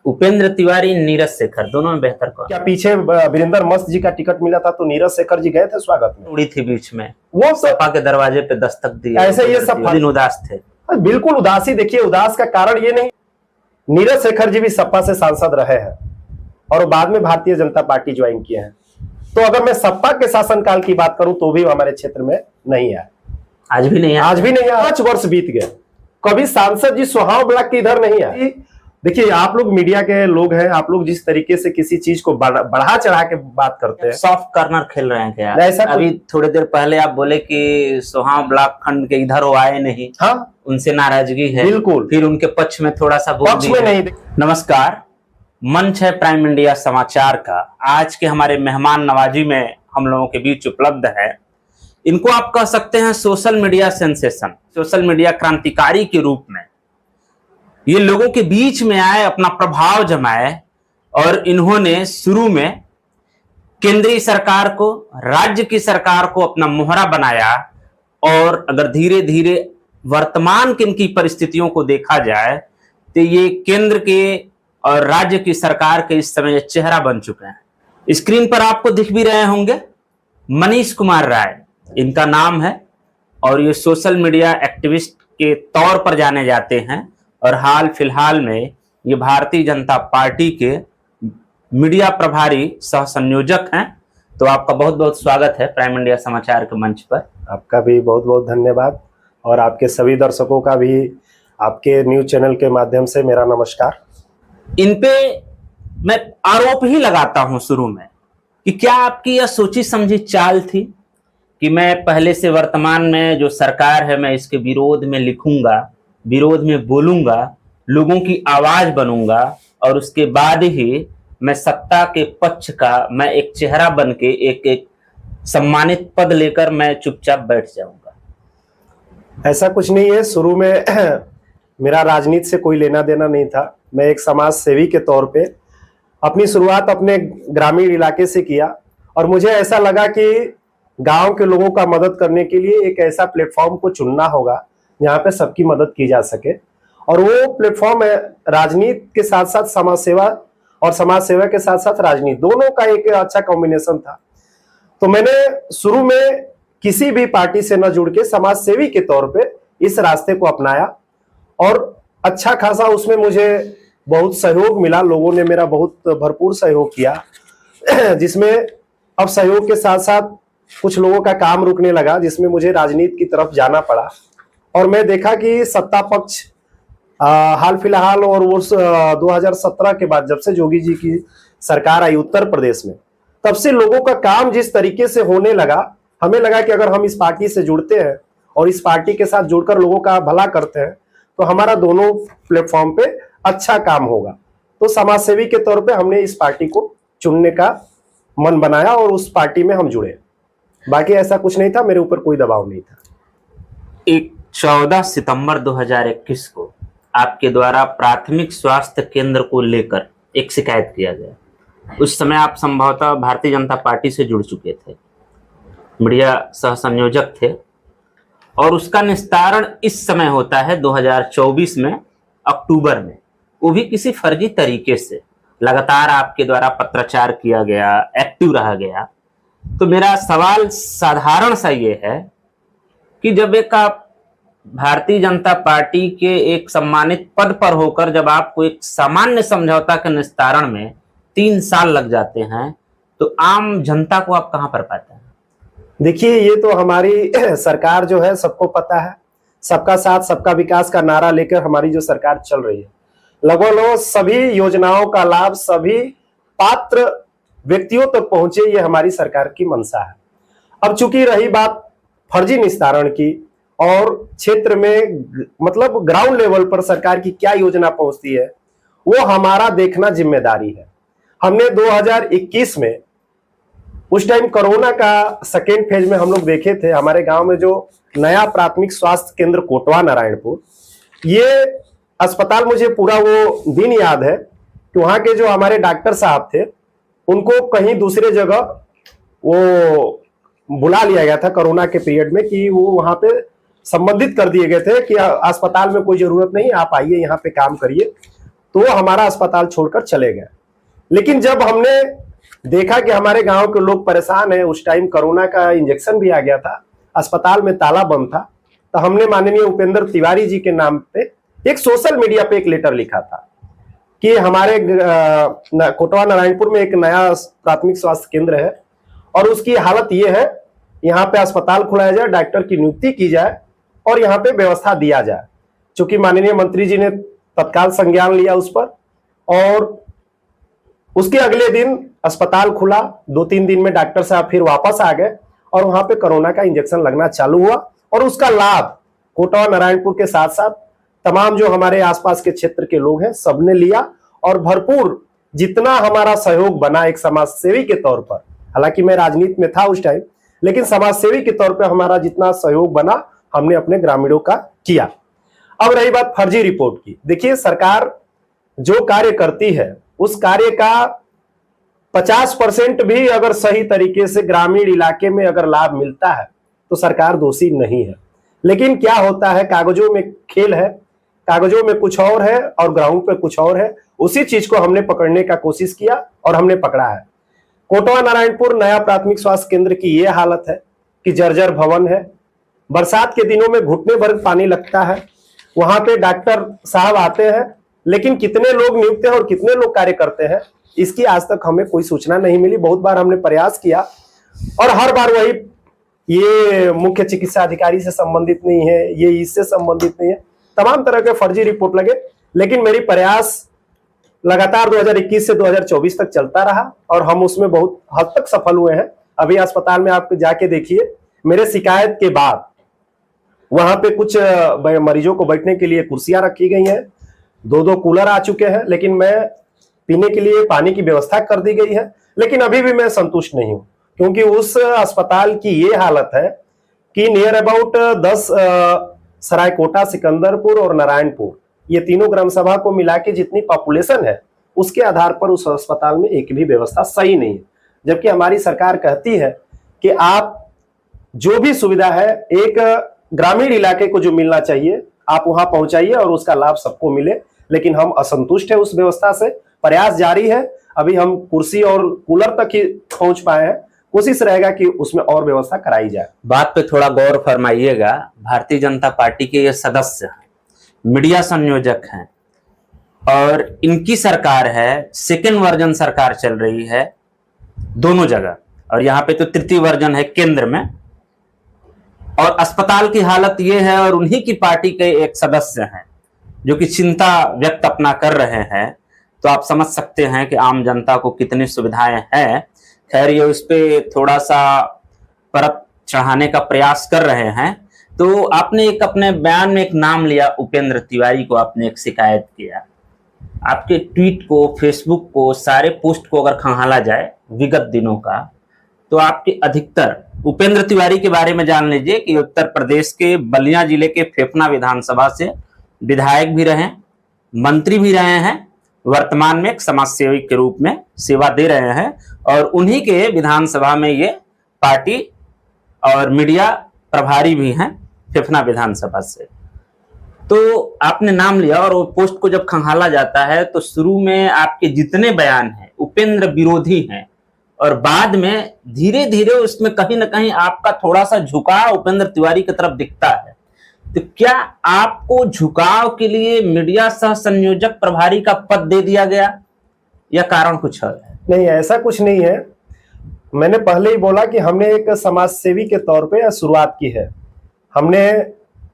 उपेंद्र तिवारी, नीरज शेखर, दोनों में बेहतर कौन? क्या पीछे वीरेंद्र मस्त जी का टिकट मिला था तो नीरज शेखर जी गए थे स्वागत में? उड़ी थी बीच में, वो सपा के दरवाजे पे दस्तक दी। ऐसे ये सब दिन उदास थे। बिल्कुल उदासी। देखिए, उदास का कारण ये नहीं, नीरज शेखर जी भी सपा से सांसद रहे हैं और बाद में भारतीय जनता पार्टी ज्वाइन किए हैं। तो अगर मैं सपा के शासनकाल की बात करूं तो भी हमारे क्षेत्र में नहीं आया, आज भी नहीं आया। 5 वर्ष बीत गए, कभी सांसद जी सोहाव ब्लॉक के इधर नहीं आए। देखिए, आप लोग मीडिया के लोग हैं, आप लोग जिस तरीके से किसी चीज को बढ़ा चढ़ा के बात करते हैं, सॉफ्ट कॉर्नर खेल रहे हैं क्या? ऐसा अभी थोड़ी देर पहले आप बोले कि सोहाव ब्लॉक खंड के इधर वो आए नहीं। हाँ, उनसे नाराजगी है। बिल्कुल। फिर उनके पक्ष में थोड़ा सा पक्ष में नहीं। नमस्कार, मंच है प्राइम इंडिया समाचार का। आज के हमारे मेहमान नवाजी में हम लोगों के बीच उपलब्ध है, इनको आप कह सकते हैं social media sensation, social media क्रांतिकारी के रूप में ये लोगों के बीच में आए, अपना प्रभाव जमाए और इन्होंने शुरू में केंद्रीय सरकार को, राज्य की सरकार को अपना मोहरा बनाया। और अगर धीरे धीरे वर्तमान की इनकी परिस्थितियों को देखा जाए तो ये केंद्र के और राज्य की सरकार के इस समय चेहरा बन चुके हैं। स्क्रीन पर आपको दिख भी रहे होंगे, मनीष कुमार राय इनका नाम है और ये सोशल मीडिया एक्टिविस्ट के तौर पर जाने जाते हैं और हाल फिलहाल में ये भारतीय जनता पार्टी के मीडिया प्रभारी सह संयोजक हैं। तो आपका बहुत बहुत स्वागत है प्राइम इंडिया समाचार के मंच पर। आपका भी बहुत बहुत धन्यवाद और आपके सभी दर्शकों का भी आपके न्यूज चैनल के माध्यम से मेरा नमस्कार। इन पे मैं आरोप ही लगाता हूं शुरू में कि क्या आपकी यह सोची समझी चाल थी कि मैं पहले से वर्तमान में जो सरकार है मैं इसके विरोध में लिखूंगा, विरोध में बोलूंगा, लोगों की आवाज बनूंगा और उसके बाद ही मैं सत्ता के पक्ष का मैं एक चेहरा बन के एक सम्मानित पद लेकर मैं चुपचाप बैठ जाऊंगा? ऐसा कुछ नहीं है। शुरू में मेरा राजनीति से कोई लेना देना नहीं था। मैं एक समाज सेवी के तौर पे अपनी शुरुआत अपने ग्रामीण इलाके से किया और मुझे ऐसा लगा कि गांव के लोगों का मदद करने के लिए एक ऐसा प्लेटफॉर्म को चुनना होगा जहां पे सबकी मदद की जा सके। और वो प्लेटफॉर्म है राजनीति के साथ साथ समाज सेवा और समाज सेवा के साथ साथ राजनीति, दोनों का एक अच्छा कॉम्बिनेशन था। तो मैंने शुरू में किसी भी पार्टी से न जुड़ के समाज सेवी के तौर पे इस रास्ते को अपनाया और अच्छा खासा उसमें मुझे बहुत सहयोग मिला। लोगों ने मेरा बहुत भरपूर सहयोग किया जिसमें अब सहयोग के साथ साथ कुछ लोगों का काम रुकने लगा, जिसमें मुझे राजनीति की तरफ जाना पड़ा। और मैं देखा कि सत्ता पक्ष हाल फिलहाल और वो 2017 के बाद जब से योगी जी की सरकार आई उत्तर प्रदेश में, तब से लोगों का काम जिस तरीके से होने लगा, हमें लगा कि अगर हम इस पार्टी से जुड़ते हैं और इस पार्टी के साथ जुड़कर लोगों का भला करते हैं तो हमारा दोनों प्लेटफॉर्म पे अच्छा काम होगा। तो समाज सेवी के तौर पे हमने इस पार्टी को चुनने का मन बनाया और उस पार्टी में हम जुड़े। बाकी ऐसा कुछ नहीं था, मेरे ऊपर कोई दबाव नहीं था। एक 14 सितंबर 2021 को आपके द्वारा प्राथमिक स्वास्थ्य केंद्र को लेकर एक शिकायत किया गया। उस समय आप संभवतः भारतीय जनता पार्टी से जुड़ चुके थे, मीडिया सह संयोजक थे और उसका निस्तारण इस समय होता है 2024 में अक्टूबर में, वो भी किसी फर्जी तरीके से। लगातार आपके द्वारा पत्राचार किया गया, एक्टिव रहा गया। तो मेरा सवाल साधारण सा ये है कि जब एक आप भारतीय जनता पार्टी के एक सम्मानित पद पर होकर जब आपको एक सामान्य समझौता के निस्तारण में 3 साल लग जाते हैं तो आम जनता को आप कहां पर पाते हैं? देखिए, ये तो हमारी सरकार जो है सबको पता है, सबका साथ सबका विकास का नारा लेकर हमारी जो सरकार चल रही है, लगभग सभी योजनाओं का लाभ सभी पात्र व्यक्तियों तक पहुंचे, ये हमारी सरकार की मंशा है। अब चूंकि रही बात फर्जी निस्तारण की और क्षेत्र में मतलब ग्राउंड लेवल पर सरकार की क्या योजना पहुंचती है, वो हमारा देखना जिम्मेदारी है। हमने 2021 में उस टाइम कोरोना का सेकेंड फेज में हम लोग देखे थे, हमारे गांव में जो नया प्राथमिक स्वास्थ्य केंद्र कोटवा नारायणपुर, ये अस्पताल मुझे पूरा वो दिन याद है कि वहां के जो हमारे डॉक्टर साहब थे उनको कहीं दूसरे जगह वो बुला लिया गया था कोरोना के पीरियड में कि वो वहां पे संबंधित कर दिए गए थे कि अस्पताल में कोई जरूरत नहीं, आप आइए यहाँ पे काम करिए। तो वो हमारा अस्पताल छोड़कर चले गए। लेकिन जब हमने देखा कि हमारे गांव के लोग परेशान हैं, उस टाइम कोरोना का इंजेक्शन भी आ गया था, अस्पताल में ताला बंद था, तो हमने माननीय उपेंद्र तिवारी जी के नाम पे एक सोशल मीडिया पे एक लेटर लिखा था कि हमारे कोटवा नारायणपुर में एक नया प्राथमिक स्वास्थ्य केंद्र है और उसकी हालत ये है, यहाँ पे अस्पताल खुलाया जाए, डॉक्टर की नियुक्ति की जाए और यहाँ पे व्यवस्था दिया जाए। चूंकि माननीय मंत्री जी ने तत्काल संज्ञान लिया उस पर और उसके अगले दिन अस्पताल खुला। 2-3 दिन में डॉक्टर साहब फिर वापस आ गए और वहां पे कोरोना का इंजेक्शन लगना चालू हुआ और उसका लाभ कोटवा नारायणपुर के साथ साथ तमाम जो हमारे आसपास के क्षेत्र के लोग हैं सबने लिया और भरपूर जितना हमारा सहयोग बना एक समाज सेवी के तौर पर, हालांकि मैं राजनीति में था उस टाइम, लेकिन समाज सेवी के तौर पर हमारा जितना सहयोग बना हमने अपने ग्रामीणों का किया। अब रही बात फर्जी रिपोर्ट की, देखिए सरकार जो कार्य करती है उस कार्य का 50% भी अगर सही तरीके से ग्रामीण इलाके में अगर लाभ मिलता है तो सरकार दोषी नहीं है। लेकिन क्या होता है, कागजों में खेल है, कागजों में कुछ और है और ग्राउंड पे कुछ और है। उसी चीज को हमने पकड़ने का कोशिश किया और हमने पकड़ा है। कोटवा नारायणपुर नया प्राथमिक स्वास्थ्य केंद्र की यह हालत है कि जर्जर भवन है, बरसात के दिनों में घुटने भर पानी लगता है, वहां पे डॉक्टर साहब आते हैं लेकिन कितने लोग नियुक्त हैं और कितने लोग कार्य करते हैं इसकी आज तक हमें कोई सूचना नहीं मिली। बहुत बार हमने प्रयास किया और हर बार वही, ये मुख्य चिकित्सा अधिकारी से संबंधित नहीं है, ये इससे संबंधित नहीं है, तमाम तरह के फर्जी रिपोर्ट लगे। लेकिन मेरी प्रयास लगातार 2021 से 2024 तक चलता रहा और हम उसमें बहुत हद तक सफल हुए हैं। अभी अस्पताल में आप जाके देखिए, मेरे शिकायत के बाद वहां पे कुछ मरीजों को बैठने के लिए कुर्सियां रखी गई हैं, 2-2 कूलर आ चुके हैं, लेकिन मैं पीने के लिए पानी की व्यवस्था कर दी गई है। लेकिन अभी भी मैं संतुष्ट नहीं हूं क्योंकि उस अस्पताल की ये हालत है कि नियर अबाउट 10 सरायकोटा, सिकंदरपुर और नारायणपुर, ये तीनों ग्राम सभा को मिला के जितनी पॉपुलेशन है उसके आधार पर उस अस्पताल में एक भी व्यवस्था सही नहीं है। जबकि हमारी सरकार कहती है कि आप जो भी सुविधा है एक ग्रामीण इलाके को जो मिलना चाहिए आप वहां पहुंचाइए और उसका लाभ सबको मिले। लेकिन हम असंतुष्ट है उस व्यवस्था से, प्रयास जारी है, अभी हम कुर्सी और कूलर तक ही पहुंच पाए हैं, कोशिश रहेगा कि उसमें और व्यवस्था कराई जाए। बात पे थोड़ा गौर फरमाइएगा। भारतीय जनता पार्टी के ये सदस्य हैं, मीडिया संयोजक हैं और इनकी सरकार है, सेकेंड वर्जन सरकार चल रही है दोनों जगह और यहाँ पे तो तृतीय वर्जन है केंद्र में, और अस्पताल की हालत ये है और उन्हीं की पार्टी के एक सदस्य हैं जो कि चिंता व्यक्त अपना कर रहे हैं। तो आप समझ सकते हैं कि आम जनता को कितनी सुविधाएं हैं। खैर ये उस पर थोड़ा सा परत चढ़ाने का प्रयास कर रहे हैं। तो आपने एक अपने बयान में एक नाम लिया, उपेंद्र तिवारी को आपने एक शिकायत किया। आपके ट्वीट को, फेसबुक को, सारे पोस्ट को अगर खंगाला जाए विगत दिनों का तो आपके अधिकतर उपेंद्र तिवारी के बारे में जान लीजिए कि उत्तर प्रदेश के बलिया जिले के फेफना विधानसभा से विधायक भी रहे, मंत्री भी रहे हैं, वर्तमान में एक समाज सेवी के रूप में सेवा दे रहे हैं और उन्हीं के विधानसभा में ये पार्टी और मीडिया प्रभारी भी हैं फेफना विधानसभा से। तो आपने नाम लिया और वो पोस्ट को जब खंगाला जाता है तो शुरू में आपके जितने बयान हैं उपेंद्र विरोधी हैं और बाद में धीरे धीरे उसमें कहीं ना कहीं आपका थोड़ा सा झुकाव उपेंद्र तिवारी की तरफ दिखता है। तो क्या आपको झुकाव के लिए मीडिया सह संयोजक प्रभारी का पद दे दिया गया या कारण कुछ और है? नहीं, ऐसा कुछ नहीं है। मैंने पहले ही बोला कि हमने एक समाज सेवी के तौर पे शुरुआत की है। हमने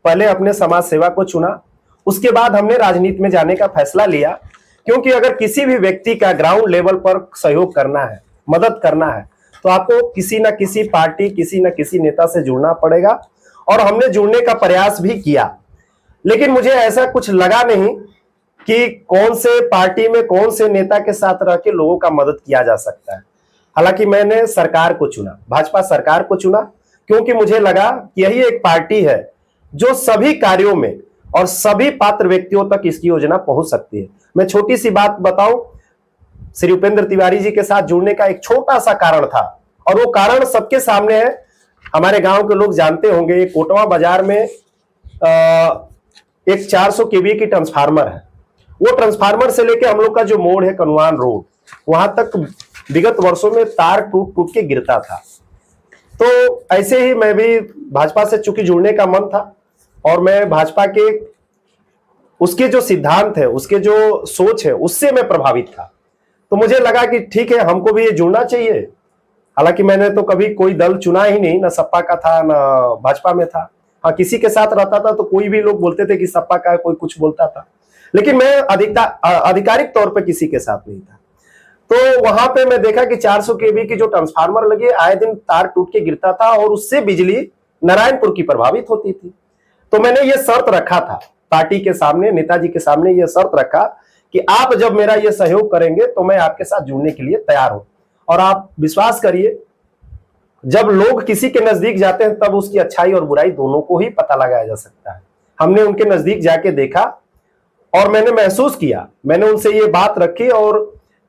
पहले अपने समाज सेवा को चुना, उसके बाद हमने राजनीति में जाने का फैसला लिया, क्योंकि अगर किसी भी व्यक्ति का ग्राउंड लेवल पर सहयोग करना है, मदद करना है, तो आपको किसी न किसी पार्टी, किसी न किसी नेता से जुड़ना पड़ेगा और हमने जुड़ने का प्रयास भी किया। लेकिन मुझे ऐसा कुछ लगा नहीं कि कौन से पार्टी में कौन से नेता के साथ रह के लोगों का मदद किया जा सकता है। हालांकि मैंने सरकार को चुना, भाजपा सरकार को चुना, क्योंकि मुझे लगा कि यही एक पार्टी है जो सभी कार्यों में और सभी पात्र व्यक्तियों तक इसकी योजना पहुंच सकती है। मैं छोटी सी बात बताऊं, श्री उपेंद्र तिवारी जी के साथ जुड़ने का एक छोटा सा कारण था और वो कारण सबके सामने है, हमारे गांव के लोग जानते होंगे। कोटवा बाजार में एक 400 केवी की ट्रांसफार्मर है वो ट्रांसफार्मर से लेके हम लोग का जो मोड़ है कनवान रोड, वहां तक विगत वर्षों में तार टूट टूट के गिरता था। तो ऐसे ही मैं भी भाजपा से चूंकि जुड़ने का मन था और मैं भाजपा के उसके जो सिद्धांत है, उसके जो सोच है, उससे मैं प्रभावित था। तो मुझे लगा कि ठीक है, हमको भी ये जुड़ना चाहिए। हालांकि मैंने तो कभी कोई दल चुना ही नहीं, ना सपा का था ना भाजपा में था। हाँ, किसी के साथ रहता था तो कोई भी लोग बोलते थे कि सपा का है, कोई कुछ बोलता था, लेकिन मैं आधिकारिक तौर पे किसी के साथ नहीं था। तो वहां पे मैं देखा कि 400 केवी की जो ट्रांसफार्मर लगे, आए दिन तार टूट के गिरता था और उससे बिजली नारायणपुर की प्रभावित होती थी। तो मैंने ये शर्त रखा था पार्टी के सामने, नेताजी के सामने ये शर्त रखा कि आप जब मेरा ये सहयोग करेंगे तो मैं आपके साथ जुड़ने के लिए तैयार हूं। और आप विश्वास करिए, जब लोग किसी के नजदीक जाते हैं तब उसकी अच्छाई और बुराई दोनों को ही पता लगाया जा सकता है। हमने उनके नजदीक जाके देखा और मैंने महसूस किया, मैंने उनसे ये बात रखी और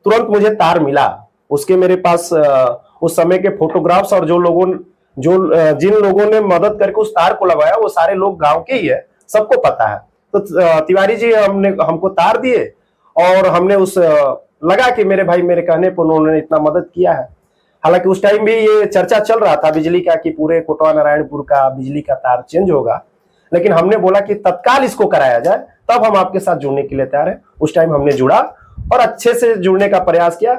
तुरंत मुझे तार मिला। उसके मेरे पास उस समय के फोटोग्राफ्स और जिन लोगों ने मदद करके उस तार को लगाया वो सारे लोग गांव के ही है, सबको पता है। तो तिवारी जी हमको तार दिए और हमने लगा कि मेरे भाई मेरे कहने पर उन्होंने इतना मदद किया है। हालांकि उस टाइम भी ये चर्चा चल रहा था बिजली का कि पूरे कोटवा नारायणपुर का बिजली का तार चेंज होगा, लेकिन हमने बोला कि तत्काल इसको कराया जाए, तब हम आपके साथ जुड़ने के लिए तैयार हैं। उस टाइम हमने जुड़ा और अच्छे से जुड़ने का प्रयास किया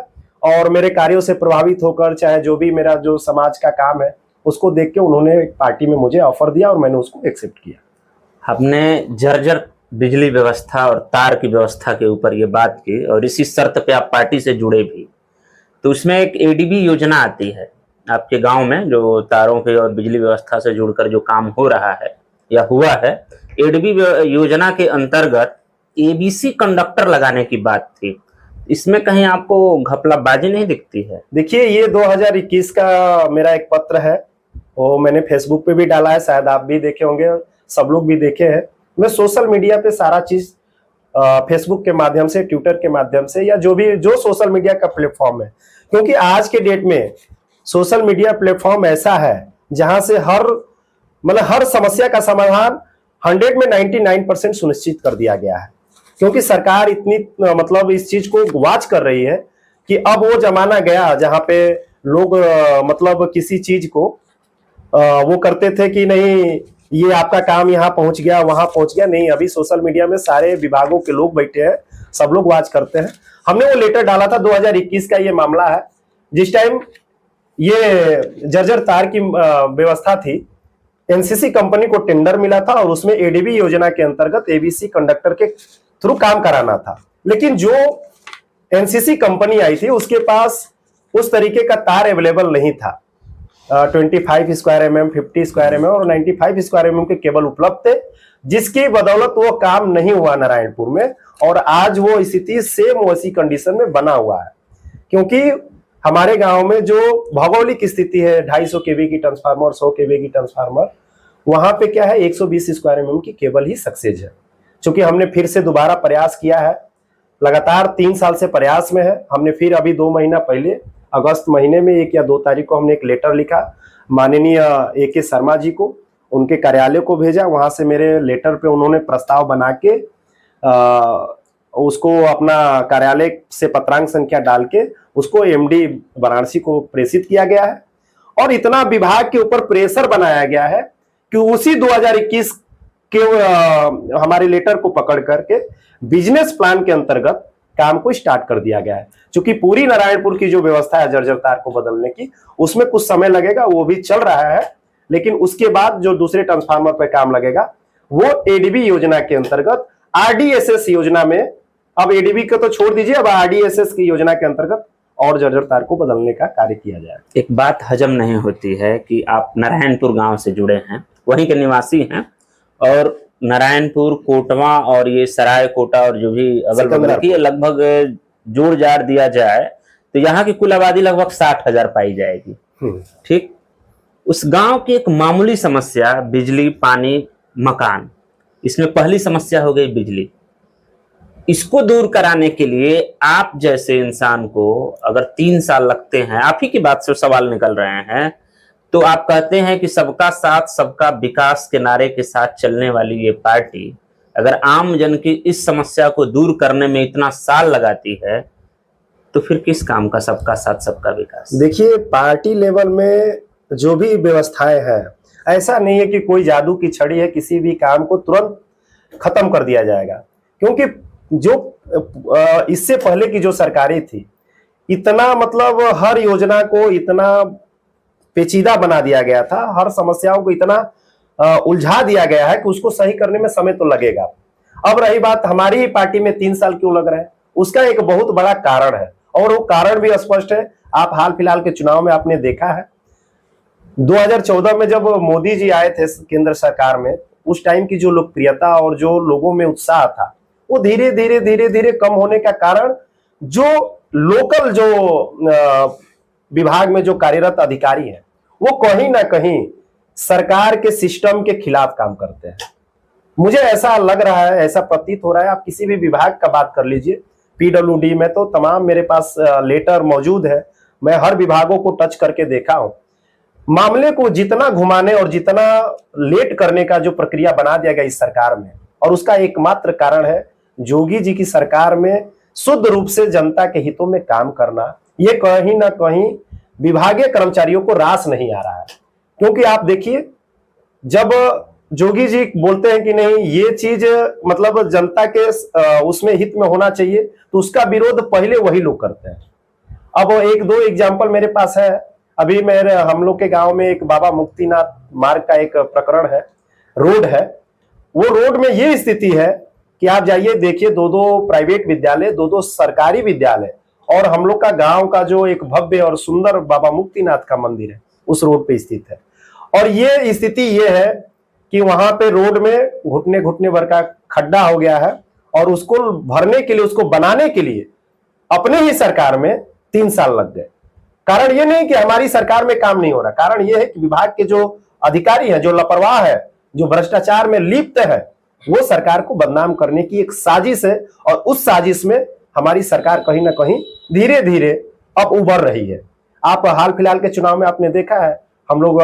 और मेरे कार्यों से प्रभावित होकर, चाहे जो भी मेरा जो समाज का काम है उसको देख के उन्होंने पार्टी में मुझे ऑफर दिया और मैंने उसको एक्सेप्ट किया। आपने जर्जर बिजली व्यवस्था और तार की व्यवस्था के ऊपर ये बात की और इसी शर्त पे आप पार्टी से जुड़े भी। तो उसमें एक एडीबी योजना आती है आपके गांव में, जो तारों के और बिजली व्यवस्था से जुड़कर जो काम हो रहा है या हुआ है। एडीबी योजना के अंतर्गत एबीसी कंडक्टर लगाने की बात थी। इसमें कहीं आपको घपलाबाजी नहीं दिखती है? देखिए, ये 2021 का मेरा एक पत्र है, वो मैंने फेसबुक पे भी डाला है, शायद आप भी देखे होंगे, सब लोग भी देखे हैं। मैं सोशल मीडिया पे सारा चीज फेसबुक के माध्यम से, ट्विटर के माध्यम से, या जो सोशल मीडिया का प्लेटफॉर्म है, क्योंकि आज के डेट में सोशल मीडिया प्लेटफॉर्म ऐसा है जहां से हर समस्या का समाधान 100 में 99% सुनिश्चित कर दिया गया है। क्योंकि सरकार इतनी इस चीज को वॉच कर रही है कि अब वो जमाना गया जहां पे लोग किसी चीज को वो करते थे कि नहीं ये आपका काम यहाँ पहुंच गया, वहां पहुंच गया। नहीं, अभी सोशल मीडिया में सारे विभागों के लोग बैठे हैं, सब लोग वॉच करते हैं। हमने वो लेटर डाला था, 2021 का ये मामला है, जिस टाइम ये जर्जर तार की व्यवस्था थी। एनसीसी कंपनी को टेंडर मिला था और उसमें एडीबी योजना के अंतर्गत एबीसी कंडक्टर के थ्रू काम कराना था। लेकिन जो एनसीसी कंपनी आई थी उसके पास उस तरीके का तार अवेलेबल नहीं था। 25 स्क्वायर mm, 50 स्क्वायर mm और 95 स्क्वायर mm के केबल उपलब्ध थे, जिसकी बदौलत वो काम नहीं हुआ नारायणपुर में। और आज वो स्थिति सेम वैसी कंडीशन में बना हुआ है, क्योंकि हमारे गांव में जो भौगोलिक स्थिति है, 250 केवी की ट्रांसफार्मर, 100 केवी की ट्रांसफार्मर, वहां पे क्या है 120 स्क्वायर mm की केबल ही सक्सेस है। चूंकि हमने फिर से दोबारा प्रयास किया है, लगातार 3 साल से प्रयास में है। हमने फिर अभी 2 महीना पहले अगस्त महीने में 1 या 2 तारीख को हमने एक लेटर लिखा माननीय AK शर्मा जी को, उनके कार्यालय को भेजा। वहां से मेरे लेटर पे उन्होंने प्रस्ताव बना के उसको अपना कार्यालय से पत्रांक संख्या डाल के उसको MD वाराणसी को प्रेषित किया गया है। और इतना विभाग के ऊपर प्रेशर बनाया गया है कि उसी 2021 के हमारे लेटर को पकड़ करके बिजनेस प्लान के अंतर्गत काम को स्टार्ट कर दिया गया है। क्योंकि पूरी नारायणपुर की जो व्यवस्था है जर्जर तार को बदलने की, उसमें कुछ समय लगेगा, वो भी चल रहा है। लेकिन उसके बाद जो दूसरे ट्रांसफार्मर पे काम लगेगा वो एडीबी योजना के अंतर्गत RDSS योजना में, अब एडीबी को तो छोड़ दीजिए, अब RDSS की योजना के अंतर्गत और जर्जर तार को बदलने का कार्य किया जाए। एक बात हजम नहीं होती है कि आप नारायणपुर गांव से जुड़े हैं, वहीं के निवासी हैं, और नारायणपुर, कोटवा और ये सराय कोटा और जो भी अगल बगल की लगभग जोड़ जाड़ दिया जाए तो यहाँ की कुल आबादी लगभग 60,000 पाई जाएगी। ठीक, उस गांव की एक मामूली समस्या बिजली, पानी, मकान, इसमें पहली समस्या हो गई बिजली। इसको दूर कराने के लिए आप जैसे इंसान को अगर 3 साल लगते हैं, आप ही की बात से सवाल निकल रहे हैं, तो आप कहते हैं कि सबका साथ सबका विकास के नारे के साथ चलने वाली ये पार्टी अगर आम जन की इस समस्या को दूर करने में इतना साल लगाती है तो फिर किस काम का सबका साथ सबका विकास। देखिए, पार्टी लेवल में जो भी व्यवस्थाएं हैं, ऐसा नहीं है कि कोई जादू की छड़ी है किसी भी काम को तुरंत खत्म कर दिया जाएगा, क्योंकि जो इससे पहले की जो सरकारें थी, इतना मतलब हर योजना को इतना पेचीदा बना दिया गया था, हर समस्याओं को इतना उलझा दिया गया है कि उसको सही करने में समय तो लगेगा। अब रही बात हमारी ही पार्टी में 3 साल क्यों लग रहे हैं, उसका एक बहुत बड़ा कारण है, और वो कारण भी स्पष्ट है। आप हाल फिलहाल के चुनाव में आपने देखा है, 2014 में जब मोदी जी आए थे केंद्र सरकार में, उस टाइम की जो लोकप्रियता और जो लोगों में उत्साह था, वो धीरे धीरे कम होने का कारण जो लोकल जो विभाग में जो कार्यरत अधिकारी हैं, वो कहीं ना कहीं सरकार के सिस्टम के खिलाफ काम करते हैं। मुझे ऐसा लग रहा है, ऐसा प्रतीत हो रहा है। आप किसी भी विभाग का बात कर लीजिए, पीडब्ल्यूडी में तो तमाम मेरे पास लेटर मौजूद है, मैं हर विभागों को टच करके देखा हूं। मामले को जितना घुमाने और जितना लेट करने का जो प्रक्रिया बना दिया गया इस सरकार में, और उसका एकमात्र कारण है जोगी जी की सरकार में शुद्ध रूप से जनता के हितों में काम करना। ये कहीं ना कहीं विभागीय कर्मचारियों को रास नहीं आ रहा है, क्योंकि आप देखिए, जब जोगी जी बोलते हैं कि नहीं ये चीज मतलब जनता के उसमें हित में होना चाहिए, तो उसका विरोध पहले वही लोग करते हैं। अब 1-2 एग्जाम्पल मेरे पास है। अभी हम लोग के गांव में एक बाबा मुक्तिनाथ मार्ग का एक प्रकरण है, रोड है। वो रोड में ये स्थिति है कि आप जाइए देखिए, 2-2 प्राइवेट विद्यालय, 2-2 सरकारी विद्यालय, और हम लोग का गांव का जो एक भव्य और सुंदर बाबा मुक्तिनाथ का मंदिर है उस रोड पे स्थित है। और ये स्थिति ये है कि वहां पे रोड में घुटने घुटने भर का खड्डा हो गया है, और उसको भरने के लिए, उसको बनाने के लिए अपने ही सरकार में 3 साल लग गए। कारण ये नहीं कि हमारी सरकार में काम नहीं हो रहा, कारण ये है कि विभाग के जो अधिकारी हैं, जो लापरवाह है, जो भ्रष्टाचार में लिप्त है, वो सरकार को बदनाम करने की एक साजिश है। और उस साजिश में हमारी सरकार कहीं ना कहीं धीरे धीरे अब उभर रही है। आप हाल फिलहाल के चुनाव में आपने देखा है, हम लोग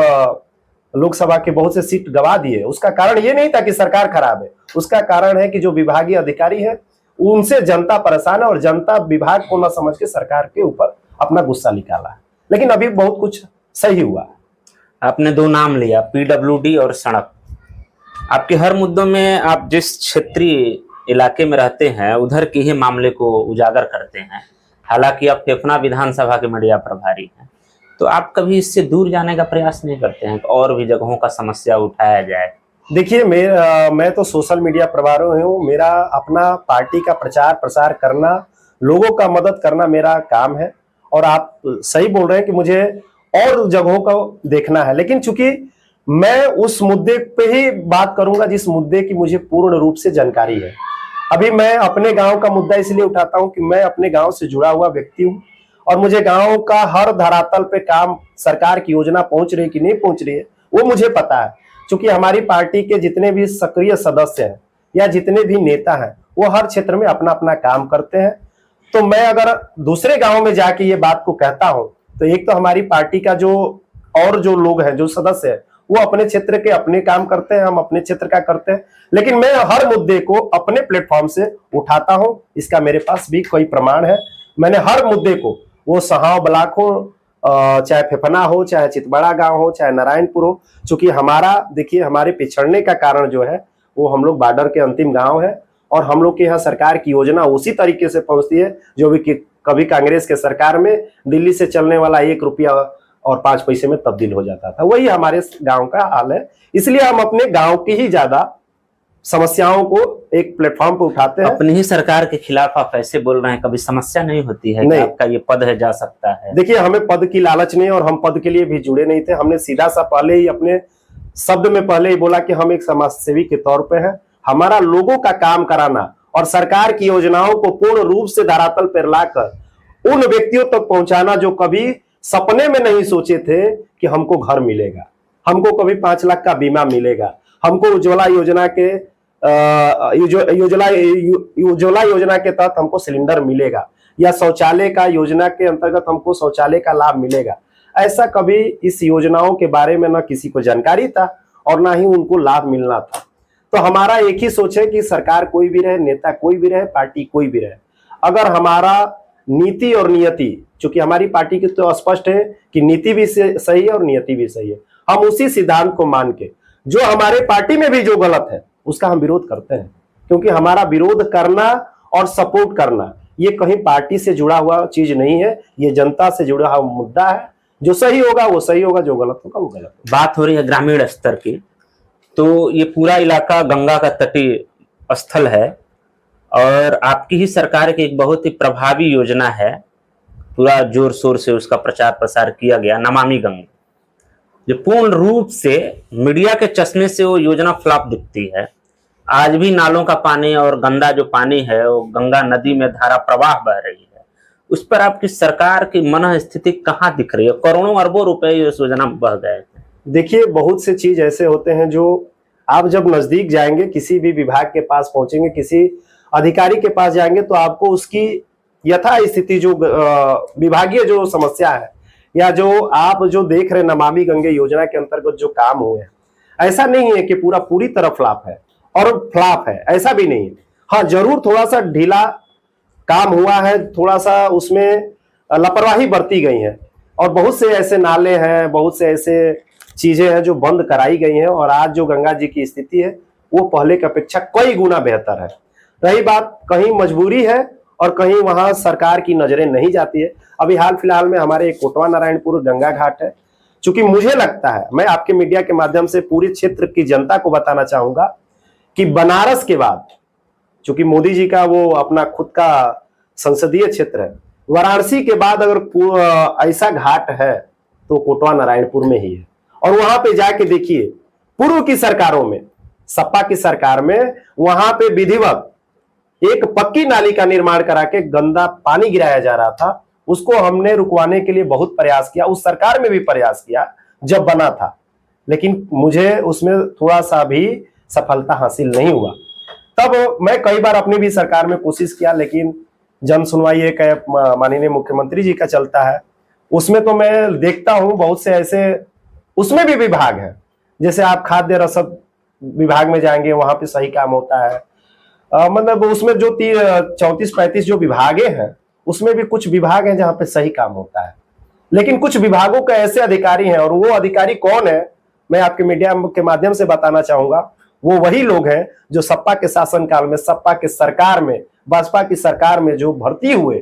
लोकसभा के बहुत से सीट गवा दिए। उसका कारण ये नहीं था कि सरकार खराब है, उसका कारण है कि जो विभागीय अधिकारी है उनसे जनता परेशान है, और जनता विभाग को न समझ के सरकार के ऊपर अपना गुस्सा निकाला है। लेकिन अभी बहुत कुछ सही हुआ है। आपने 2 नाम लिया, पीडब्ल्यूडी और सड़क। आपके हर मुद्दों में आप जिस क्षेत्रीय इलाके में रहते हैं उधर के ही मामले को उजागर करते हैं। हालांकि आप फेफना विधानसभा के मीडिया प्रभारी हैं, तो आप कभी इससे दूर जाने का प्रयास नहीं करते हैं कि और भी जगहों का समस्या उठाया जाए? देखिए, मैं तो सोशल मीडिया प्रभारी हूँ। मेरा अपना पार्टी का प्रचार प्रसार करना, लोगों का मदद करना मेरा काम है। और आप सही बोल रहे हैं कि मुझे और जगहों को देखना है, लेकिन चूंकि मैं उस मुद्दे पे ही बात करूंगा जिस मुद्दे की मुझे पूर्ण रूप से जानकारी है। अभी मैं अपने गांव का मुद्दा इसलिए उठाता हूं कि मैं अपने गांव से जुड़ा हुआ व्यक्ति हूं, और मुझे गांव का हर धरातल पे काम, सरकार की योजना पहुंच रही है कि नहीं पहुंच रही है, वो मुझे पता है। क्योंकि हमारी पार्टी के जितने भी सक्रिय सदस्य हैं या जितने भी नेता हैं, वो हर क्षेत्र में अपना अपना काम करते हैं। तो मैं अगर दूसरे गांव में जाके ये बात को कहता हूं, तो एक तो हमारी पार्टी का जो और जो लोग हैं, जो सदस्य हैं, वो अपने क्षेत्र के अपने काम करते हैं, हम अपने क्षेत्र का करते हैं। लेकिन मैं हर मुद्दे को अपने प्लेटफॉर्म से उठाता हूं, इसका मेरे पास भी कोई प्रमाण है। मैंने हर मुद्दे को, वो सहाव ब्लॉक हो, चाहे फेफना हो, चाहे चितबड़ा गांव हो, चाहे नारायणपुर हो, चूंकि हमारा देखिए, हमारे पिछड़ने का कारण जो है वो हम लोग बॉर्डर के अंतिम गांव है, और हम लोग के यहाँ सरकार की योजना उसी तरीके से पहुंचती है जो भी कभी कांग्रेस के सरकार में दिल्ली से चलने वाला 1 रुपया और 5 पैसे में तब्दील हो जाता था। वही हमारे गांव का हाल है। इसलिए हम अपने गांव की ही ज्यादा समस्याओं को एक प्लेटफॉर्म पर उठाते हैं। अपनी ही सरकार के खिलाफ आप ऐसे बोल रहे हैं, कभी समस्या नहीं होती है नहीं। कि आपका ये पद है, जा सकता है? देखिए, हमें पद की लालच नहीं, और हम पद के लिए भी जुड़े नहीं थे। हमने सीधा सा पहले ही अपने शब्द में पहले ही बोला कि हम एक समाज सेवी के तौर पे हैं। हमारा लोगों का काम कराना और सरकार की योजनाओं को पूर्ण रूप से धरातल पर लाकर उन व्यक्तियों तक पहुंचाना जो कभी सपने में नहीं सोचे थे कि हमको घर मिलेगा, हमको कभी 5 लाख का बीमा मिलेगा, हमको उज्ज्वला योजना के उज्ज्वला योजना के तहत हमको सिलेंडर मिलेगा, या शौचालय का योजना के अंतर्गत हमको शौचालय का लाभ मिलेगा। ऐसा कभी इस योजनाओं के बारे में न किसी को जानकारी था और ना ही उनको लाभ मिलना था। तो हमारा एक ही सोच है कि सरकार कोई भी रहे, नेता कोई भी रहे, पार्टी कोई भी रहे, अगर हमारा नीति और नियति, चूंकि हमारी पार्टी की तो स्पष्ट है कि नीति भी सही है और नियति भी सही है, हम उसी सिद्धांत को मान के जो हमारे पार्टी में भी जो गलत है उसका हम विरोध करते हैं, क्योंकि हमारा विरोध करना और सपोर्ट करना ये कहीं पार्टी से जुड़ा हुआ चीज नहीं है, ये जनता से जुड़ा हुआ मुद्दा है। जो सही होगा वो सही होगा, जो गलत होगा वो गलत होगा। बात हो रही है ग्रामीण स्तर की, तो ये पूरा इलाका गंगा का तटीय स्थल है और आपकी ही सरकार की एक बहुत ही प्रभावी योजना है, पूरा जोर शोर से उसका प्रचार प्रसार किया गया, नमामि गंगे, जो पूर्ण रूप से मीडिया के चश्मे से वो योजना फ्लॉप दिखती है। आज भी नालों का पानी और गंदा जो पानी है वो गंगा नदी में धारा प्रवाह बह रही है, उस पर आपकी सरकार की मन स्थिति कहाँ दिख रही है? करोड़ों अरबों रुपए इस योजना में बह गए थे। देखिए, बहुत से चीज ऐसे होते हैं जो आप जब नजदीक जाएंगे, किसी भी विभाग के पास पहुंचेंगे, किसी अधिकारी के पास जाएंगे, तो आपको उसकी यथा स्थिति जो विभागीय जो समस्या है या जो आप जो देख रहे नमामि गंगे योजना के अंतर्गत जो काम हुए हैं, ऐसा नहीं है कि पूरी तरह फ्लॉप है और फ्लॉप है, ऐसा भी नहीं है। हाँ, जरूर थोड़ा सा ढीला काम हुआ है, थोड़ा सा उसमें लापरवाही बरती गई है और बहुत से ऐसे नाले हैं, बहुत से ऐसे चीजें हैं जो बंद कराई गई हैं और आज जो गंगा जी की स्थिति है वो पहले की अपेक्षा कई गुना बेहतर है। रही बात, कहीं मजबूरी है और कहीं वहां सरकार की नजरें नहीं जाती है। अभी हाल फिलहाल में हमारे कोटवा नारायणपुर गंगा घाट है, चूंकि मुझे लगता है, मैं आपके मीडिया के माध्यम से पूरी क्षेत्र की जनता को बताना चाहूंगा कि बनारस के बाद, चूंकि मोदी जी का वो अपना खुद का संसदीय क्षेत्र है, वाराणसी के बाद अगर ऐसा घाट है तो कोटवा नारायणपुर में ही है। और वहां पे जाके देखिए, पूर्व की सरकारों में, सपा की सरकार में, वहां पे विधिवत एक पक्की नाली का निर्माण करा के गंदा पानी गिराया जा रहा था, उसको हमने रुकवाने के लिए बहुत प्रयास किया, उस सरकार में भी प्रयास किया जब बना था, लेकिन मुझे उसमें थोड़ा सा भी सफलता हासिल नहीं हुआ। तब मैं कई बार अपनी भी सरकार में कोशिश किया, लेकिन जन सुनवाई एक माननीय मुख्यमंत्री जी का चलता है, उसमें तो मैं देखता हूं बहुत से ऐसे उसमें भी विभाग है, जैसे आप खाद्य रसद विभाग में जाएंगे, वहां पे सही काम होता है। मतलब उसमें जो 34-35 जो विभागे हैं, उसमें भी कुछ विभाग हैं जहां पे सही काम होता है, लेकिन कुछ विभागों के ऐसे अधिकारी हैं, और वो अधिकारी कौन है मैं आपके मीडिया के माध्यम से बताना चाहूंगा। वो वही लोग हैं जो सपा के शासनकाल में, सपा के सरकार में, भाजपा की सरकार में जो भर्ती हुए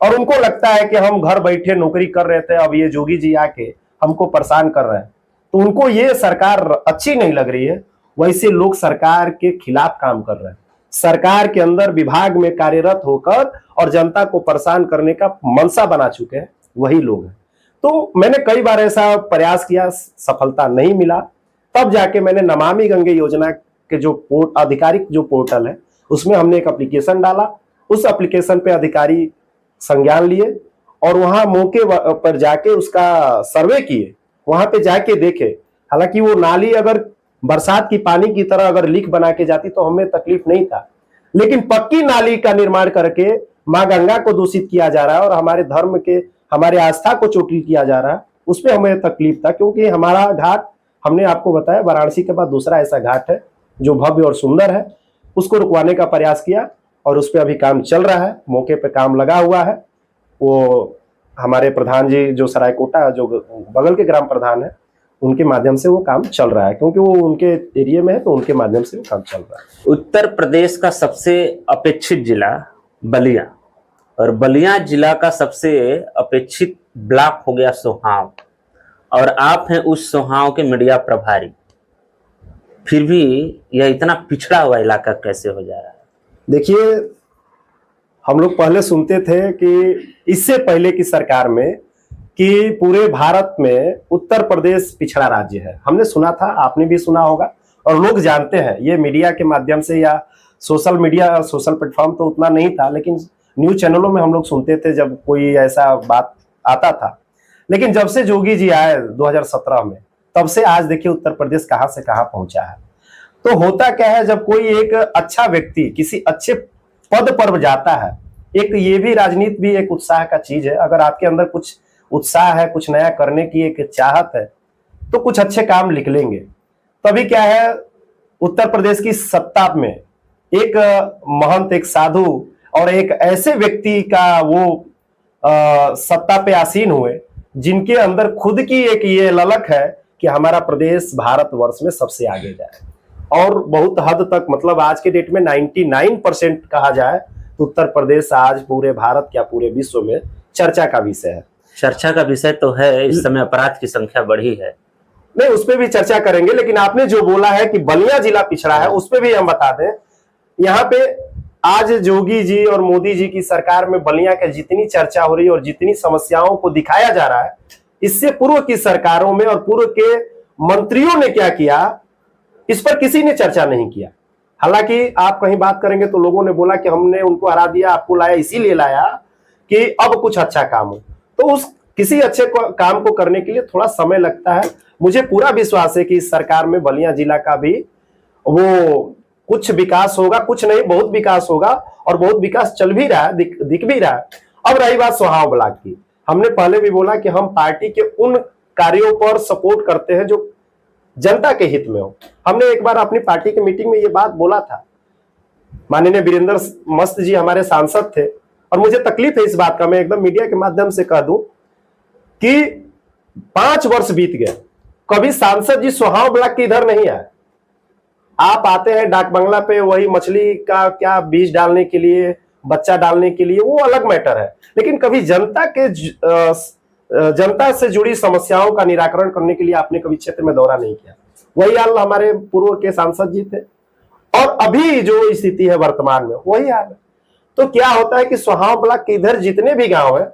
और उनको लगता है कि हम घर बैठे नौकरी कर रहे थे, अब ये जोगी जी आके हमको परेशान कर रहे हैं, तो उनको ये सरकार अच्छी नहीं लग रही है। वैसे लोग सरकार के खिलाफ काम कर रहे हैं, सरकार के अंदर विभाग में कार्यरत होकर और जनता को परेशान करने का मनसा बना चुके हैं, वही लोग हैं। तो मैंने कई बार ऐसा प्रयास किया, सफलता नहीं मिला। तब जाके मैंने नमामि गंगे योजना के जो आधिकारिक जो पोर्टल है, उसमें हमने एक एप्लीकेशन डाला। उस एप्लीकेशन पे अधिकारी संज्ञान लिए और वहां मौके पर जाके उसका सर्वे किए, वहां पे जाके देखे। हालांकि वो नाली अगर बरसात की पानी की तरह अगर लीक बना के जाती तो हमें तकलीफ नहीं था, लेकिन पक्की नाली का निर्माण करके माँ गंगा को दूषित किया जा रहा है और हमारे धर्म के, हमारे आस्था को चोटिल किया जा रहा है, उसमें हमें तकलीफ था। क्योंकि हमारा घाट, हमने आपको बताया, वाराणसी के बाद दूसरा ऐसा घाट है जो भव्य और सुंदर है, उसको रुकवाने का प्रयास किया और उस पर अभी काम चल रहा है, मौके पे काम लगा हुआ है। वो हमारे प्रधान जी जो सरायकोटा, जो बगल के ग्राम प्रधान है, उनके माध्यम से वो काम चल रहा है, क्योंकि वो उनके एरिया में है, तो उनके माध्यम से वो काम चल रहा है। उत्तर प्रदेश का सबसे अपेक्षित जिला बलिया, और बलिया जिला का सबसे अपेक्षित ब्लॉक हो गया सोहाव, और आप हैं उस सोहाव के मीडिया प्रभारी, फिर भी यह इतना पिछड़ा हुआ इलाका कैसे हो जा रहा है? देखिए, हम लोग पहले सुनते थे कि इससे पहले की सरकार में कि पूरे भारत में उत्तर प्रदेश पिछड़ा राज्य है, हमने सुना था, आपने भी सुना होगा और लोग जानते हैं। ये मीडिया के माध्यम से या सोशल मीडिया, सोशल प्लेटफॉर्म तो उतना नहीं था, लेकिन न्यूज चैनलों में हम लोग सुनते थे जब कोई ऐसा बात आता था। लेकिन जब से जोगी जी आए 2017 में, तब से आज देखिए उत्तर प्रदेश कहां से कहां पहुंचा है। तो होता क्या है, जब कोई एक अच्छा व्यक्ति किसी अच्छे पद पर जाता है, एक ये भी राजनीति भी एक उत्साह का चीज है। अगर आपके अंदर कुछ उत्साह है, कुछ नया करने की एक चाहत है, तो कुछ अच्छे काम निकलेंगे। तभी क्या है, उत्तर प्रदेश की सत्ता में एक महंत, एक साधु और एक ऐसे व्यक्ति का वो सत्ता पे आसीन हुए जिनके अंदर खुद की एक ये ललक है कि हमारा प्रदेश भारतवर्ष में सबसे आगे जाए। और बहुत हद तक, मतलब आज के डेट में 99% कहा जाए तो उत्तर प्रदेश आज पूरे भारत क्या पूरे विश्व में चर्चा का विषय है। चर्चा का विषय तो है, इस समय अपराध की संख्या बढ़ी है। नहीं, उस पर भी चर्चा करेंगे, लेकिन आपने जो बोला है कि बलिया जिला पिछड़ा है, उस पर भी हम बता दें। यहाँ पे आज योगी जी और मोदी जी की सरकार में बलिया की जितनी चर्चा हो रही है और जितनी समस्याओं को दिखाया जा रहा है, इससे पूर्व की सरकारों में और पूर्व के मंत्रियों ने क्या किया, इस पर किसी ने चर्चा नहीं किया। हालांकि आप कहीं बात करेंगे तो लोगों ने बोला कि हमने उनको हरा दिया, आपको लाया इसीलिए लाया कि अब कुछ अच्छा काम हो। तो उस किसी अच्छे काम को करने के लिए थोड़ा समय लगता है। मुझे पूरा विश्वास है कि इस सरकार में बलिया जिला का भी वो कुछ विकास होगा, कुछ नहीं बहुत विकास होगा, और बहुत विकास चल भी रहा है, दिख भी रहा है। अब रही बात सोहाव ब्लॉक की, हमने पहले भी बोला कि हम पार्टी के उन कार्यों पर सपोर्ट करते हैं जो जनता के हित में हो। हमने एक बार अपनी पार्टी की मीटिंग में ये बात बोला था। माननीय वीरेंद्र मस्त जी हमारे सांसद थे, और मुझे तकलीफ है इस बात का, मैं एकदम मीडिया के माध्यम से कह दूं कि 5 वर्ष बीत गए, कभी सांसद जी सोहाव ब्लॉक के इधर नहीं आए। आप आते हैं डाक बंगला पे, वही मछली का क्या बीज डालने के लिए, बच्चा डालने के लिए, वो अलग मैटर है, लेकिन कभी जनता से जुड़ी समस्याओं का निराकरण करने के लिए आपने कभी क्षेत्र में दौरा नहीं किया। वही हाल हमारे पूर्व के सांसद जी थे, और अभी जो स्थिति है वर्तमान में वही हाल है। तो क्या होता है कि सोहाव ब्लॉक के इधर जितने भी गांव है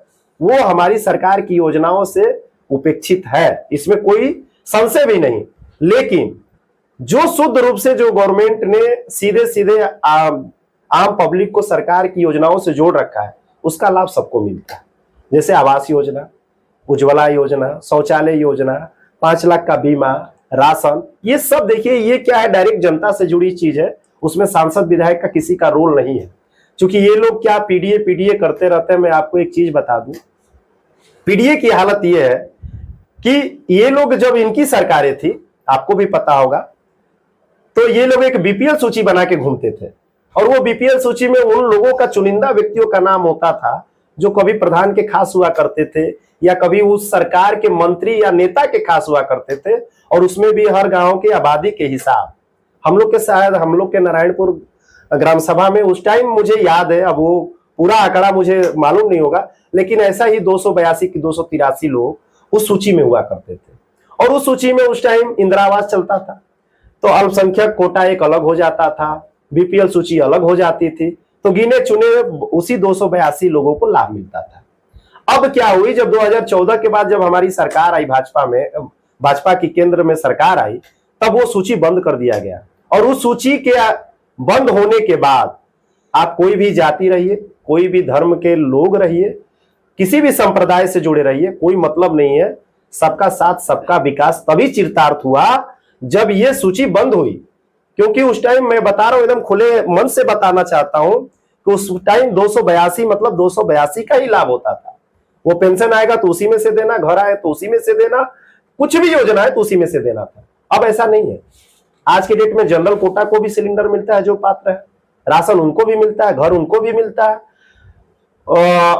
वो हमारी सरकार की योजनाओं से उपेक्षित है, इसमें कोई संशय भी नहीं। लेकिन जो शुद्ध रूप से जो गवर्नमेंट ने सीधे सीधे आम पब्लिक को सरकार की योजनाओं से जोड़ रखा है, उसका लाभ सबको मिलता है। जैसे आवास योजना, उज्ज्वला योजना, शौचालय योजना, 5 लाख का बीमा, राशन, ये सब देखिए, ये क्या है, डायरेक्ट जनता से जुड़ी चीज है। उसमें सांसद विधायक का किसी का रोल नहीं है, क्योंकि ये लोग क्या पीडीए करते रहते हैं। मैं आपको एक चीज बता दूं, पीडीए की हालत ये है कि ये लोग जब इनकी सरकारें थी, आपको भी पता होगा, तो ये लोग एक बीपीएल सूची बना के घूमते थे, और वो बीपीएल सूची में उन लोगों का, चुनिंदा व्यक्तियों का नाम होता था जो कभी प्रधान के खास हुआ करते थे, या कभी उस सरकार के मंत्री या नेता के खास हुआ करते थे, और उसमें भी हर गांव की आबादी के हिसाब। हम लोग के शायद हम लोग के नारायणपुर ग्राम सभा में उस टाइम, मुझे याद है, अब वो पूरा आंकड़ा मुझे मालूम नहीं होगा, लेकिन ऐसा ही 282 की 283 लोग उस सूची में हुआ करते थे। और उस सूची में उस टाइम इंदिरा आवास चलता था, तो अल्पसंख्यक कोटा एक अलग हो जाता था, बीपीएल सूची अलग हो जाती थी, तो गिने चुने उसी 282 लोगों को लाभ मिलता था। अब क्या हुई, जब 2014 के बाद जब हमारी सरकार आई, भाजपा की केंद्र में सरकार आई, तब वो सूची बंद कर दिया गया। और उस सूची के बंद होने के बाद आप कोई भी जाति रहिए, कोई भी धर्म के लोग रहिए, किसी भी संप्रदाय से जुड़े रहिए, कोई मतलब नहीं है। सबका साथ सबका विकास तभी चरितार्थ हुआ जब ये सूची बंद हुई। क्योंकि उस टाइम, मैं बता रहा हूं, एकदम खुले मन से बताना चाहता हूं कि उस टाइम 282 मतलब 282 का ही लाभ होता था। वो पेंशन आएगा तो उसी में से देना, घर आए तो उसी में से देना, कुछ भी योजना है तो उसी में से देना था। अब ऐसा नहीं है। आज के डेट में जनरल कोटा को भी सिलेंडर मिलता है जो पात्र है, राशन उनको भी मिलता है, घर उनको भी मिलता है,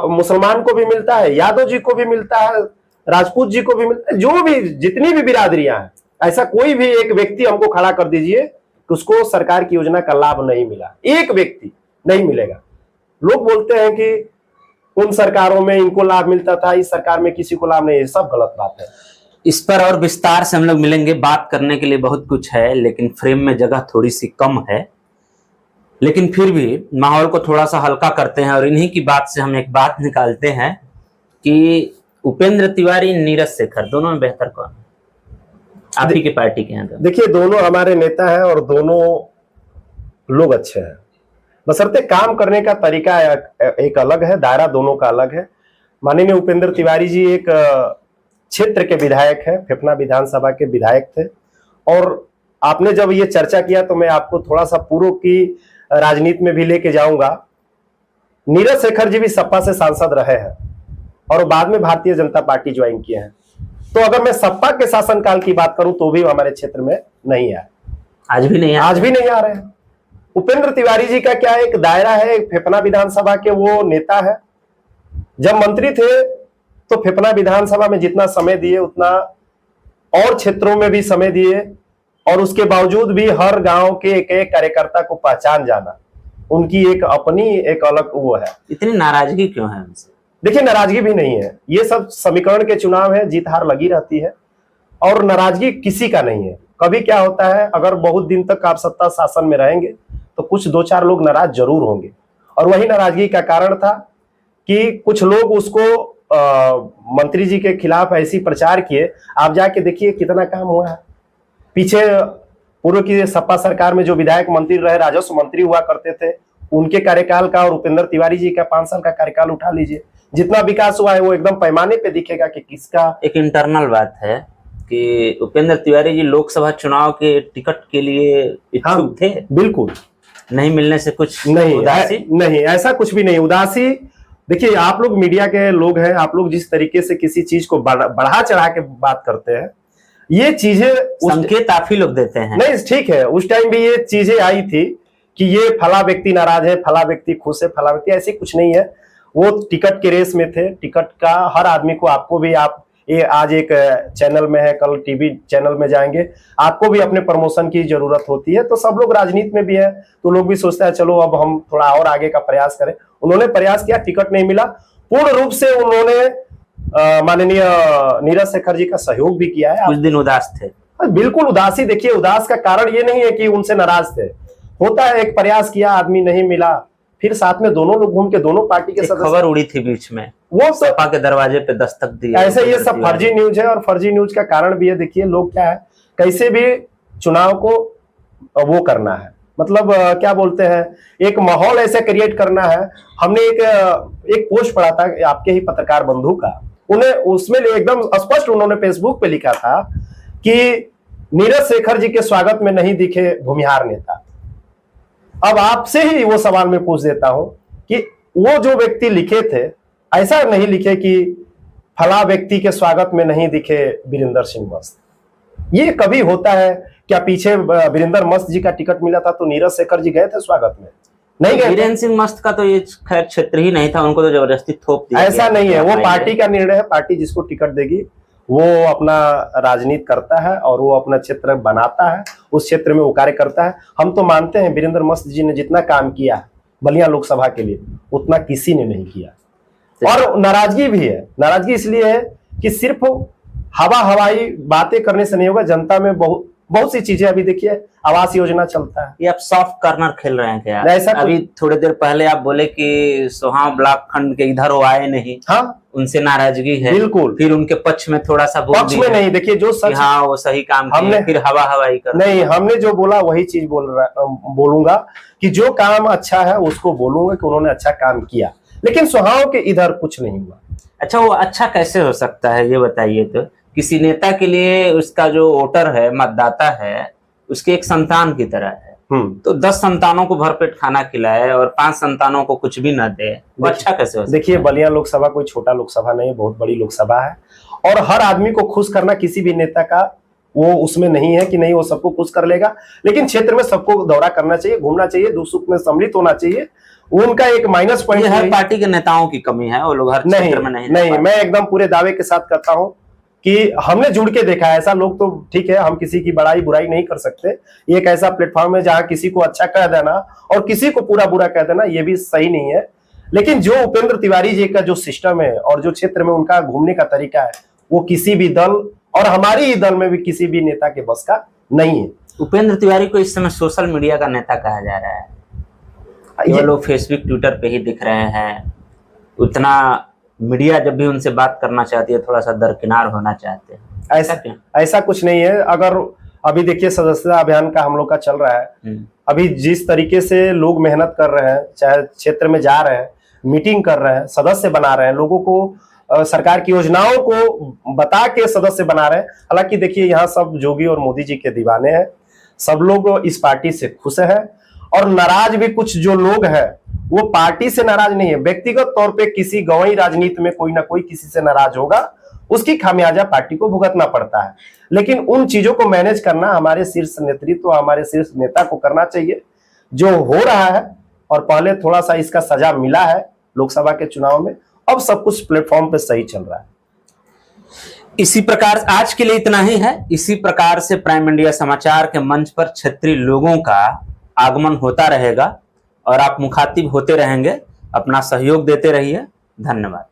मुसलमान को भी मिलता है, यादव जी को भी मिलता है, राजपूत जी को भी मिलता है, जो भी जितनी भी बिरादरियां हैं। ऐसा कोई भी एक व्यक्ति हमको खड़ा कर दीजिए कि उसको सरकार की योजना का लाभ नहीं मिला, एक व्यक्ति नहीं मिलेगा। लोग बोलते हैं कि उन सरकारों में इनको लाभ मिलता था, इस सरकार में किसी को लाभ नहीं, ये सब गलत बात है। इस पर और विस्तार से हम लोग मिलेंगे, बात करने के लिए बहुत कुछ है, लेकिन फ्रेम में जगह थोड़ी सी कम है। लेकिन फिर भी माहौल को थोड़ा सा हल्का करते हैं, और इन्हीं की बात से हम एक बात निकालते हैं कि उपेंद्र तिवारी, नीरज शेखर, दोनों में बेहतर कौन है आप ही की पार्टी के अंदर? देखिए, दोनों हमारे नेता हैं और दोनों लोग अच्छे हैं, बशर्ते काम करने का तरीका एक अलग है, दायरा दोनों का अलग है। माननीय उपेंद्र तिवारी जी एक क्षेत्र के विधायक है, फेफना विधानसभा के विधायक थे, और आपने जब ये चर्चा किया तो मैं आपको थोड़ा सा पूर्व की राजनीति में भी लेके जाऊंगा। नीरज शेखर जी भी सपा से सांसद रहे हैं और बाद में भारतीय जनता पार्टी ज्वाइन किए हैं। तो अगर मैं सपा के शासनकाल की बात करूं तो भी हमारे क्षेत्र में नहीं आए। आज भी नहीं आज भी नहीं आ रहे हैं। उपेंद्र तिवारी जी का क्या एक दायरा है, फेफना विधानसभा के वो नेता है। जब मंत्री थे तो फेफना विधानसभा में जितना समय दिए उतना और क्षेत्रों में भी समय दिए, और उसके बावजूद भी हर गांव के एक एक कार्यकर्ता को पहचान जाना उनकी एक अपनी एक अलग वो है। इतनी नाराजगी क्यों है उनसे? देखिए, नाराजगी भी नहीं है, ये सब समीकरण के चुनाव है, जीत हार लगी रहती है, और नाराजगी किसी का नहीं है। कभी क्या होता है, अगर बहुत दिन तक आप सत्ता शासन में रहेंगे तो कुछ 2-4 लोग नाराज जरूर होंगे, और वही नाराजगी का कारण था कि कुछ लोग उसको मंत्री जी के खिलाफ ऐसी प्रचार किए। आप जाके देखिए कितना काम हुआ है। पीछे पूर्व की सपा सरकार में जो विधायक मंत्री रहे, राजस्व मंत्री हुआ करते थे, उनके कार्यकाल का और उपेंद्र तिवारी जी का 5 साल का कार्यकाल उठा लीजिए, जितना विकास हुआ है वो एकदम पैमाने पे दिखेगा कि किसका। एक इंटरनल बात है कि उपेंद्र तिवारी जी लोकसभा चुनाव के टिकट के लिए इच्छुक थे? बिल्कुल नहीं मिलने से कुछ नहीं, उदासी? नहीं, ऐसा कुछ भी नहीं उदासी। देखिए, आप लोग मीडिया के लोग हैं, आप लोग जिस तरीके से किसी चीज को बढ़ा चढ़ा के बात करते हैं, ये चीजें संकेत आप ही लोग देते हैं। नहीं, ठीक है, उस टाइम भी ये चीजें आई थी कि ये फला व्यक्ति नाराज है, फला व्यक्ति खुश है, फला व्यक्ति, ऐसी कुछ नहीं है। वो टिकट के रेस में थे, टिकट का हर आदमी को, आपको भी, आप ये आज एक चैनल में है, कल टीवी चैनल में जाएंगे, आपको भी अपने प्रमोशन की जरूरत होती है। तो सब लोग राजनीति में भी है, तो लोग भी सोचते हैं चलो अब हम थोड़ा और आगे का प्रयास करें। उन्होंने प्रयास किया, टिकट नहीं मिला, पूर्ण रूप से उन्होंने माननीय नीरज शेखर जी का सहयोग भी किया है। कुछ दिन उदास थे? बिल्कुल उदासी। देखिए, उदास का कारण ये नहीं है कि उनसे नाराज थे, होता है एक प्रयास किया, आदमी नहीं मिला, फिर साथ में दोनों लोग घूम के दोनों पार्टी के सदस्य, खबर उड़ी थी बीच में, वो सपा के दरवाजे पे दस्तक दी। ऐसे ये सब फर्जी न्यूज है, और फर्जी न्यूज का कारण भी है। देखिए, लोग क्या है, कैसे भी चुनाव को वो करना है, मतलब क्या बोलते हैं, एक माहौल ऐसे क्रिएट करना है। हमने एक पोस्ट पढ़ा था आपके ही पत्रकार बंधु का, उन्हें उसमें एकदम स्पष्ट उन्होंने फेसबुक पे लिखा था कि नीरज शेखर जी के स्वागत में नहीं दिखे भूमिहार नेता। अब आपसे ही वो सवाल मैं पूछ देता हूं कि वो जो व्यक्ति लिखे थे, ऐसा नहीं लिखे कि फला व्यक्ति के स्वागत में नहीं दिखे वीरेंद्र सिंह मस्त। ये कभी होता है क्या? पीछे वीरेंद्र मस्त जी का टिकट मिला था तो नीरज शेखर जी गए थे स्वागत में? नहीं गए। वीरेंद्र सिंह मस्त का तो ये खैर क्षेत्र ही नहीं था, उनको तो जबरदस्ती थोप दिया। ऐसा नहीं है, वो पार्टी का निर्णय है, पार्टी जिसको टिकट देगी वो अपना राजनीति करता है और वो अपना क्षेत्र बनाता है, उस क्षेत्र में वो कार्य करता है। हम तो मानते हैं वीरेंद्र मस्त जी ने जितना काम किया बलिया लोकसभा के लिए उतना किसी ने नहीं किया। और नाराजगी भी है, नाराजगी इसलिए है कि सिर्फ हवाई बातें करने से नहीं होगा। जनता में बहुत सी चीजें, अभी देखिए आवास योजना चलता है। ये आप सॉफ्ट कॉर्नर खेल रहे हैं क्या? ऐसा अभी थोड़ी देर पहले आप बोले कि सोहाव ब्लॉक खंड के इधर वो आए नहीं, हाँ, उनसे नाराजगी है। बिल्कुल। फिर उनके पक्ष में थोड़ा सा पक्ष में नहीं, देखिए जो सच, हाँ वो सही काम हमने, फिर हवाई कर नहीं, हमने जो बोला वही चीज बोलूंगा कि जो काम अच्छा है उसको बोलूंगा कि उन्होंने अच्छा काम किया, लेकिन सोहाव के इधर कुछ नहीं हुआ। अच्छा, वो अच्छा कैसे हो सकता है ये बताइए तो? किसी नेता के लिए उसका जो वोटर है, मतदाता है, उसके एक संतान की तरह है। तो 10 संतानों को भरपेट खाना खिलाए और 5 संतानों को कुछ भी न दे, वो अच्छा कैसे हो सकता है? देखिए, बलिया लोकसभा कोई छोटा लोकसभा नहीं है, बहुत बड़ी लोकसभा है, और हर आदमी को खुश करना किसी भी नेता का वो उसमें नहीं है कि नहीं वो सबको खुश कर लेगा, लेकिन क्षेत्र में सबको दौरा करना चाहिए, घूमना चाहिए, दुख सुख में सम्मिलित होना चाहिए। उनका एक माइनस पॉइंट हर पार्टी के नेताओं की कमी है, वो लोग हर क्षेत्र में नहीं, मैं एकदम पूरे दावे के साथ कहता हूं कि हमने जुड़ के देखा है। ऐसा लोग तो ठीक है, हम किसी की बड़ाई बुराई नहीं कर सकते। ये एक ऐसा प्लेटफॉर्म है जहां किसी को अच्छा कह देना और किसी को पूरा बुरा कह देना ये भी सही नहीं है। लेकिन जो उपेंद्र तिवारी जी का जो सिस्टम है और जो क्षेत्र में उनका घूमने का तरीका है, वो किसी भी दल और हमारी ही दल में भी किसी भी नेता के बस का नहीं है। उपेंद्र तिवारी को इस समय सोशल मीडिया का नेता कहा जा रहा है। ये लोग फेसबुक ट्विटर पे ही दिख रहे हैं। उतना मीडिया जब भी उनसे बात करना चाहती है थोड़ा सा दरकिनार होना चाहते हैं। ऐसा कुछ नहीं है। अगर अभी देखिए सदस्यता अभियान का हम लोग का चल रहा है, अभी जिस तरीके से लोग मेहनत कर रहे हैं, चाहे क्षेत्र में जा रहे हैं, मीटिंग कर रहे हैं, सदस्य बना रहे हैं, लोगों को सरकार की योजनाओं को बता के सदस्य बना रहे हैं। हालांकि देखिए यहाँ सब जोगी और मोदी जी के दीवाने हैं, सब लोग इस पार्टी से खुश हैं और नाराज भी कुछ जो लोग हैं वो पार्टी से नाराज नहीं है, व्यक्तिगत तौर पे किसी गंवाई राजनीति में कोई ना कोई किसी से नाराज होगा। उसकी खामियाजा पार्टी को भुगतना पड़ता है। लेकिन उन चीजों को मैनेज करना हमारे शीर्ष नेतृत्व, हमारे शीर्ष नेता को करना चाहिए। जो हो रहा है, और पहले थोड़ा सा इसका सजा मिला है लोकसभा के चुनाव में, अब सब कुछ प्लेटफॉर्म पे सही चल रहा है। इसी प्रकार आज के लिए इतना ही है। इसी प्रकार से प्राइम इंडिया समाचार के मंच पर क्षेत्रीय लोगों का आगमन होता रहेगा और आप मुखातिब होते रहेंगे। अपना सहयोग देते रहिए। धन्यवाद।